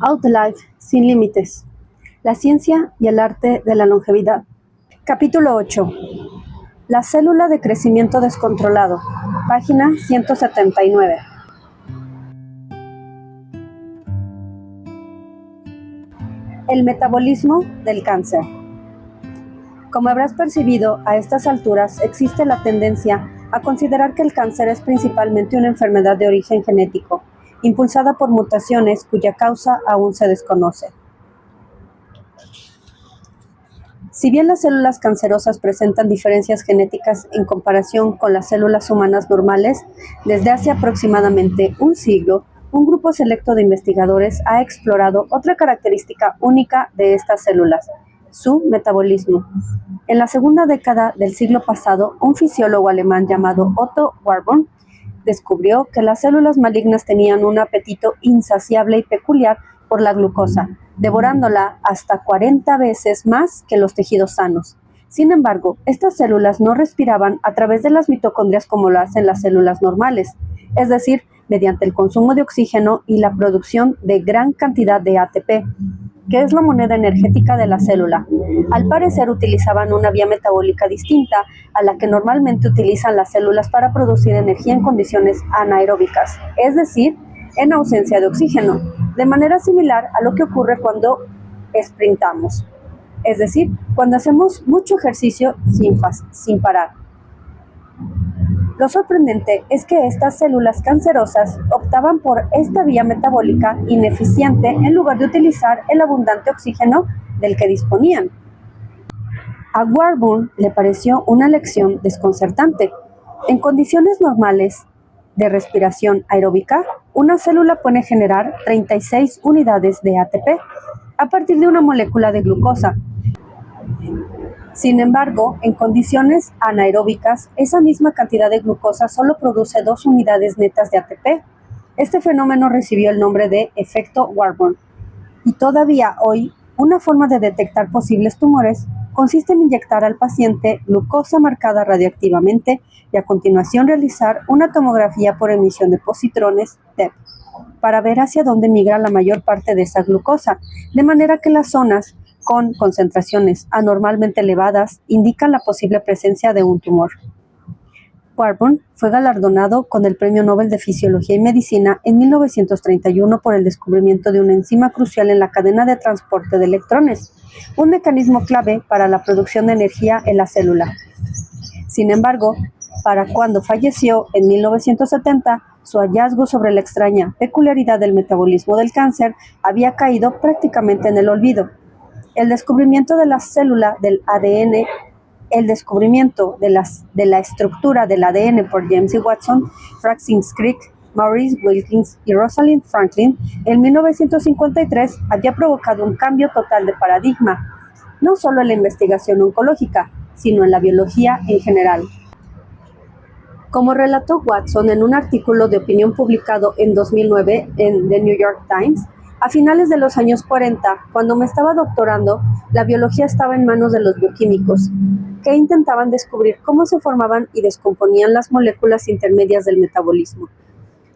Outlife sin límites. La ciencia y el arte de la longevidad. Capítulo 8. La célula de crecimiento descontrolado. Página 179. El metabolismo del cáncer. Como habrás percibido, a estas alturas existe la tendencia a considerar que el cáncer es principalmente una enfermedad de origen genético, impulsada por mutaciones cuya causa aún se desconoce. Si bien las células cancerosas presentan diferencias genéticas en comparación con las células humanas normales, desde hace aproximadamente un siglo, un grupo selecto de investigadores ha explorado otra característica única de estas células: su metabolismo. En la segunda década del siglo pasado, un fisiólogo alemán llamado Otto Warburg descubrió que las células malignas tenían un apetito insaciable y peculiar por la glucosa, devorándola hasta 40 veces más que los tejidos sanos. Sin embargo, estas células no respiraban a través de las mitocondrias como lo hacen las células normales, es decir, mediante el consumo de oxígeno y la producción de gran cantidad de ATP, que es la moneda energética de la célula. Al parecer utilizaban una vía metabólica distinta a la que normalmente utilizan las células para producir energía en condiciones anaeróbicas, es decir, en ausencia de oxígeno, de manera similar a lo que ocurre cuando sprintamos, es decir, cuando hacemos mucho ejercicio sin parar. Lo sorprendente es que estas células cancerosas optaban por esta vía metabólica ineficiente en lugar de utilizar el abundante oxígeno del que disponían. A Warburg le pareció una lección desconcertante. En condiciones normales de respiración aeróbica, una célula puede generar 36 unidades de ATP a partir de una molécula de glucosa. Sin embargo, en condiciones anaeróbicas, esa misma cantidad de glucosa solo produce 2 unidades netas de ATP. Este fenómeno recibió el nombre de efecto Warburg. Y todavía hoy, una forma de detectar posibles tumores consiste en inyectar al paciente glucosa marcada radioactivamente y a continuación realizar una tomografía por emisión de positrones TEP para ver hacia dónde migra la mayor parte de esa glucosa, de manera que las zonas con concentraciones anormalmente elevadas indican la posible presencia de un tumor. Warburg fue galardonado con el Premio Nobel de Fisiología y Medicina en 1931 por el descubrimiento de una enzima crucial en la cadena de transporte de electrones, un mecanismo clave para la producción de energía en la célula. Sin embargo, para cuando falleció en 1970, su hallazgo sobre la extraña peculiaridad del metabolismo del cáncer había caído prácticamente en el olvido. El descubrimiento de la célula del ADN, el descubrimiento de la estructura del ADN por James E. Watson, Francis Crick, Maurice Wilkins y Rosalind Franklin en 1953 había provocado un cambio total de paradigma, no solo en la investigación oncológica, sino en la biología en general. Como relató Watson en un artículo de opinión publicado en 2009 en The New York Times, a finales de los años 40, cuando me estaba doctorando, la biología estaba en manos de los bioquímicos, que intentaban descubrir cómo se formaban y descomponían las moléculas intermedias del metabolismo.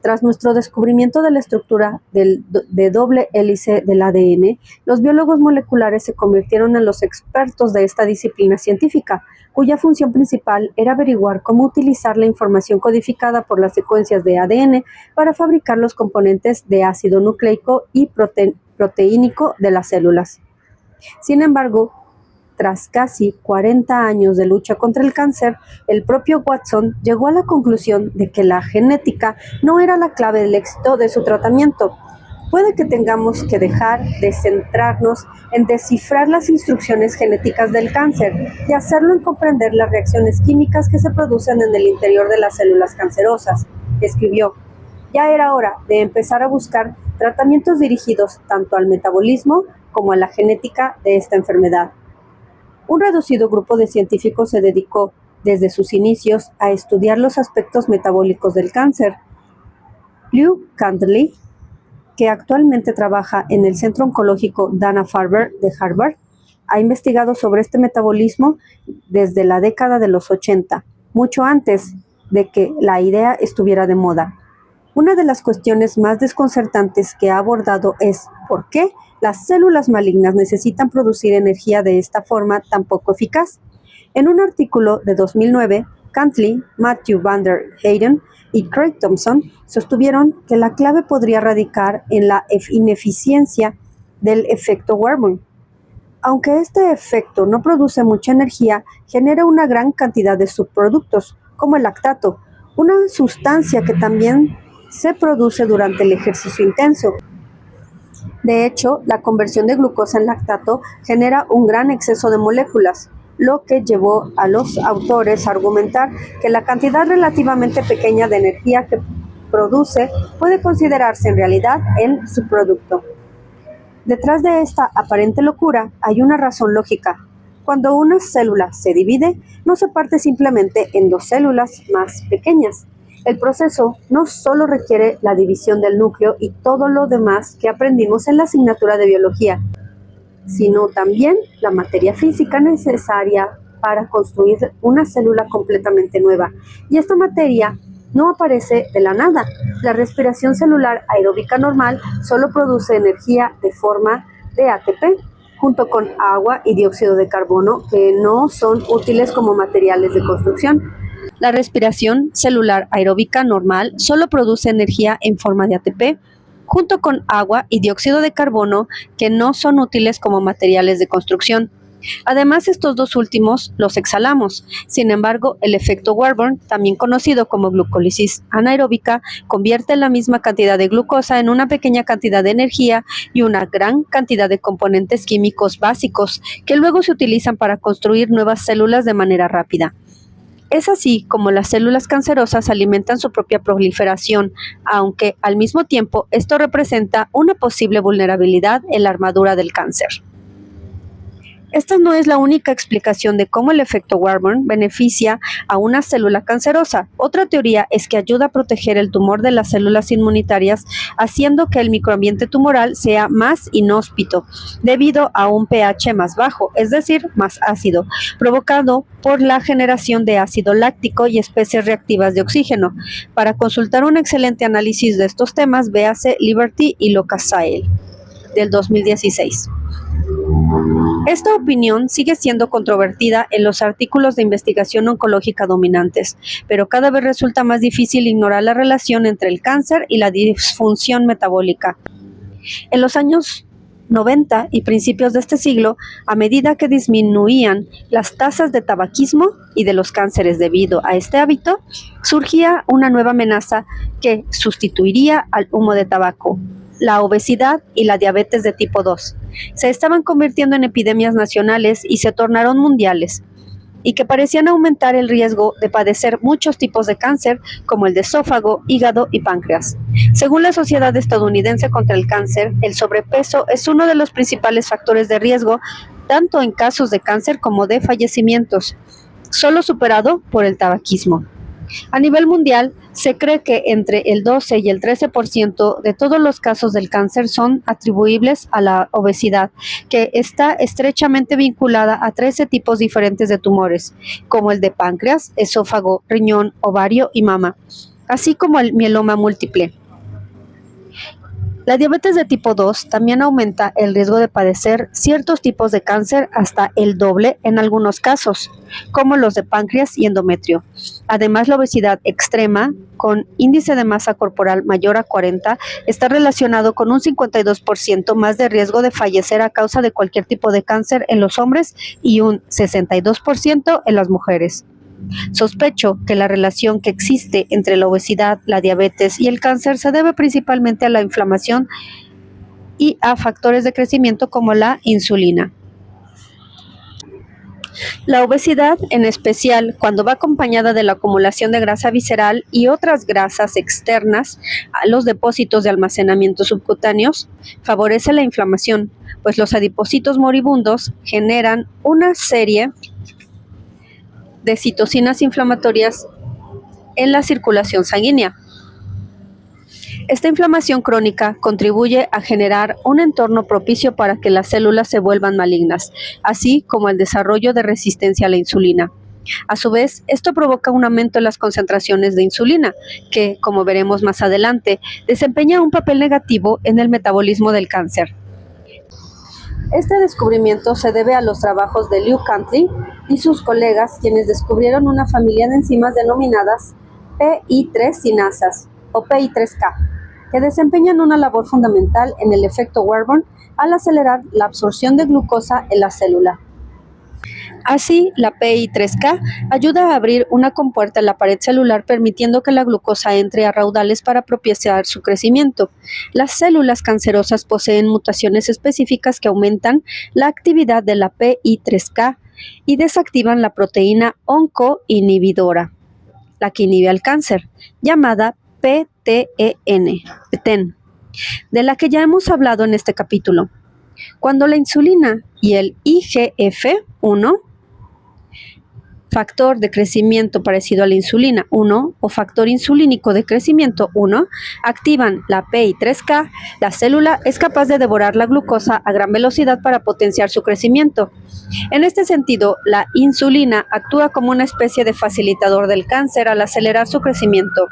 Tras nuestro descubrimiento de la estructura de doble hélice del ADN, los biólogos moleculares se convirtieron en los expertos de esta disciplina científica, cuya función principal era averiguar cómo utilizar la información codificada por las secuencias de ADN para fabricar los componentes de ácido nucleico y proteínico de las células. Sin embargo, tras casi 40 años de lucha contra el cáncer, el propio Watson llegó a la conclusión de que la genética no era la clave del éxito de su tratamiento. Puede que tengamos que dejar de centrarnos en descifrar las instrucciones genéticas del cáncer y hacerlo en comprender las reacciones químicas que se producen en el interior de las células cancerosas, escribió. Ya era hora de empezar a buscar tratamientos dirigidos tanto al metabolismo como a la genética de esta enfermedad. Un reducido grupo de científicos se dedicó, desde sus inicios, a estudiar los aspectos metabólicos del cáncer. Lew Cantley, que actualmente trabaja en el Centro Oncológico Dana-Farber de Harvard, ha investigado sobre este metabolismo desde la década de los 80, mucho antes de que la idea estuviera de moda. Una de las cuestiones más desconcertantes que ha abordado es ¿por qué las células malignas necesitan producir energía de esta forma tan poco eficaz? En un artículo de 2009, Cantley, Matthew van der Heyden y Craig Thompson sostuvieron que la clave podría radicar en la ineficiencia del efecto Warburg. Aunque este efecto no produce mucha energía, genera una gran cantidad de subproductos, como el lactato, una sustancia que también se produce durante el ejercicio intenso. De hecho, la conversión de glucosa en lactato genera un gran exceso de moléculas, lo que llevó a los autores a argumentar que la cantidad relativamente pequeña de energía que produce puede considerarse en realidad el subproducto. Detrás de esta aparente locura hay una razón lógica. Cuando una célula se divide, no se parte simplemente en dos células más pequeñas. El proceso no solo requiere la división del núcleo y todo lo demás que aprendimos en la asignatura de biología, sino también la materia física necesaria para construir una célula completamente nueva. Y esta materia no aparece de la nada. La respiración celular aeróbica normal solo produce energía de forma de ATP, junto con agua y dióxido de carbono, que no son útiles como materiales de construcción. La respiración celular aeróbica normal solo produce energía en forma de ATP, junto con agua y dióxido de carbono, que no son útiles como materiales de construcción. Además, estos dos últimos los exhalamos. Sin embargo, el efecto Warburg, también conocido como glucólisis anaeróbica, convierte la misma cantidad de glucosa en una pequeña cantidad de energía y una gran cantidad de componentes químicos básicos que luego se utilizan para construir nuevas células de manera rápida. Es así como las células cancerosas alimentan su propia proliferación, aunque al mismo tiempo esto representa una posible vulnerabilidad en la armadura del cáncer. Esta no es la única explicación de cómo el efecto Warburg beneficia a una célula cancerosa. Otra teoría es que ayuda a proteger el tumor de las células inmunitarias, haciendo que el microambiente tumoral sea más inhóspito, debido a un pH más bajo, es decir, más ácido, provocado por la generación de ácido láctico y especies reactivas de oxígeno. Para consultar un excelente análisis de estos temas, véase Liberty y Locasael, del 2016. Esta opinión sigue siendo controvertida en los artículos de investigación oncológica dominantes, pero cada vez resulta más difícil ignorar la relación entre el cáncer y la disfunción metabólica. En los años 90 y principios de este siglo, a medida que disminuían las tasas de tabaquismo y de los cánceres debido a este hábito, surgía una nueva amenaza que sustituiría al humo de tabaco: la obesidad y la diabetes de tipo 2. Se estaban convirtiendo en epidemias nacionales y se tornaron mundiales, y que parecían aumentar el riesgo de padecer muchos tipos de cáncer, como el de esófago, hígado y páncreas. Según la Sociedad Estadounidense contra el Cáncer, el sobrepeso es uno de los principales factores de riesgo, tanto en casos de cáncer como de fallecimientos, solo superado por el tabaquismo. A nivel mundial, se cree que entre el 12 y el 13% de todos los casos del cáncer son atribuibles a la obesidad, que está estrechamente vinculada a 13 tipos diferentes de tumores, como el de páncreas, esófago, riñón, ovario y mama, así como el mieloma múltiple. La diabetes de tipo 2 también aumenta el riesgo de padecer ciertos tipos de cáncer hasta el doble en algunos casos, como los de páncreas y endometrio. Además, la obesidad extrema, con índice de masa corporal mayor a 40, está relacionado con un 52% más de riesgo de fallecer a causa de cualquier tipo de cáncer en los hombres y un 62% en las mujeres. Sospecho que la relación que existe entre la obesidad, la diabetes y el cáncer se debe principalmente a la inflamación y a factores de crecimiento como la insulina. La obesidad, en especial cuando va acompañada de la acumulación de grasa visceral y otras grasas externas a los depósitos de almacenamiento subcutáneos, favorece la inflamación, pues los adipocitos moribundos generan una serie de citocinas inflamatorias en la circulación sanguínea. Esta inflamación crónica contribuye a generar un entorno propicio para que las células se vuelvan malignas, así como el desarrollo de resistencia a la insulina. A su vez, esto provoca un aumento en las concentraciones de insulina, que, como veremos más adelante, desempeña un papel negativo en el metabolismo del cáncer. Este descubrimiento se debe a los trabajos de Liu Cantley y sus colegas, quienes descubrieron una familia de enzimas denominadas PI3 sinasas o PI3K, que desempeñan una labor fundamental en el efecto Warburg al acelerar la absorción de glucosa en la célula. Así, la PI3K ayuda a abrir una compuerta en la pared celular, permitiendo que la glucosa entre a raudales para propiciar su crecimiento. Las células cancerosas poseen mutaciones específicas que aumentan la actividad de la PI3K y desactivan la proteína oncoinhibidora, la que inhibe al cáncer, llamada PTEN, de la que ya hemos hablado en este capítulo. Cuando la insulina y el IGF-1, factor de crecimiento parecido a la insulina 1 o factor insulínico de crecimiento 1, activan la PI3K, la célula es capaz de devorar la glucosa a gran velocidad para potenciar su crecimiento. En este sentido, la insulina actúa como una especie de facilitador del cáncer al acelerar su crecimiento.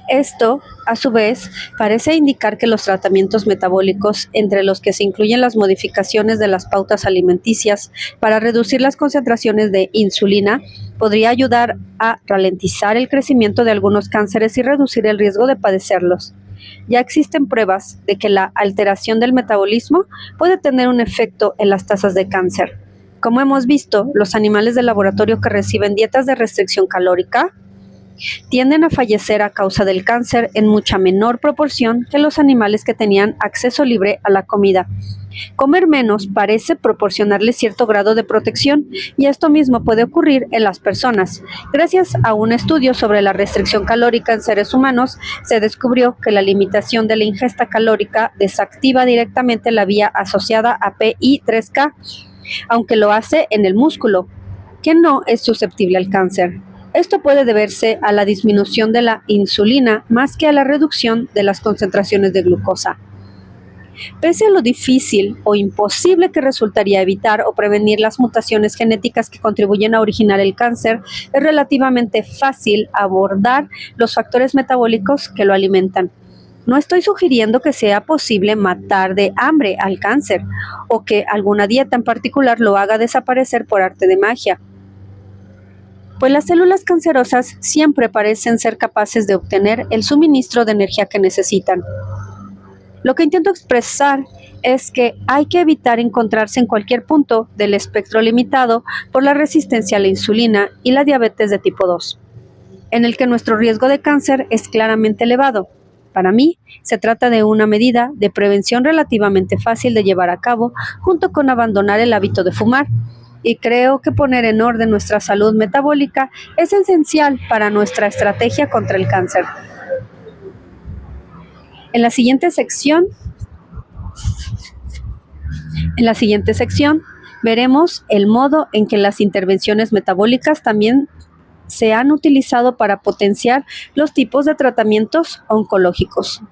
Esto, a su vez, parece indicar que los tratamientos metabólicos, entre los que se incluyen las modificaciones de las pautas alimenticias para reducir las concentraciones de insulina, podría ayudar a ralentizar el crecimiento de algunos cánceres y reducir el riesgo de padecerlos. Ya existen pruebas de que la alteración del metabolismo puede tener un efecto en las tasas de cáncer. Como hemos visto, los animales de laboratorio que reciben dietas de restricción calórica tienden a fallecer a causa del cáncer en mucha menor proporción que los animales que tenían acceso libre a la comida. Comer menos parece proporcionarles cierto grado de protección, y esto mismo puede ocurrir en las personas. Gracias a un estudio sobre la restricción calórica en seres humanos, se descubrió que la limitación de la ingesta calórica desactiva directamente la vía asociada a PI3K, aunque lo hace en el músculo, que no es susceptible al cáncer. Esto puede deberse a la disminución de la insulina más que a la reducción de las concentraciones de glucosa. Pese a lo difícil o imposible que resultaría evitar o prevenir las mutaciones genéticas que contribuyen a originar el cáncer, es relativamente fácil abordar los factores metabólicos que lo alimentan. No estoy sugiriendo que sea posible matar de hambre al cáncer o que alguna dieta en particular lo haga desaparecer por arte de magia, pues las células cancerosas siempre parecen ser capaces de obtener el suministro de energía que necesitan. Lo que intento expresar es que hay que evitar encontrarse en cualquier punto del espectro limitado por la resistencia a la insulina y la diabetes de tipo 2, en el que nuestro riesgo de cáncer es claramente elevado. Para mí, se trata de una medida de prevención relativamente fácil de llevar a cabo, junto con abandonar el hábito de fumar. Y creo que poner en orden nuestra salud metabólica es esencial para nuestra estrategia contra el cáncer. En la siguiente sección veremos el modo en que las intervenciones metabólicas también se han utilizado para potenciar los tipos de tratamientos oncológicos.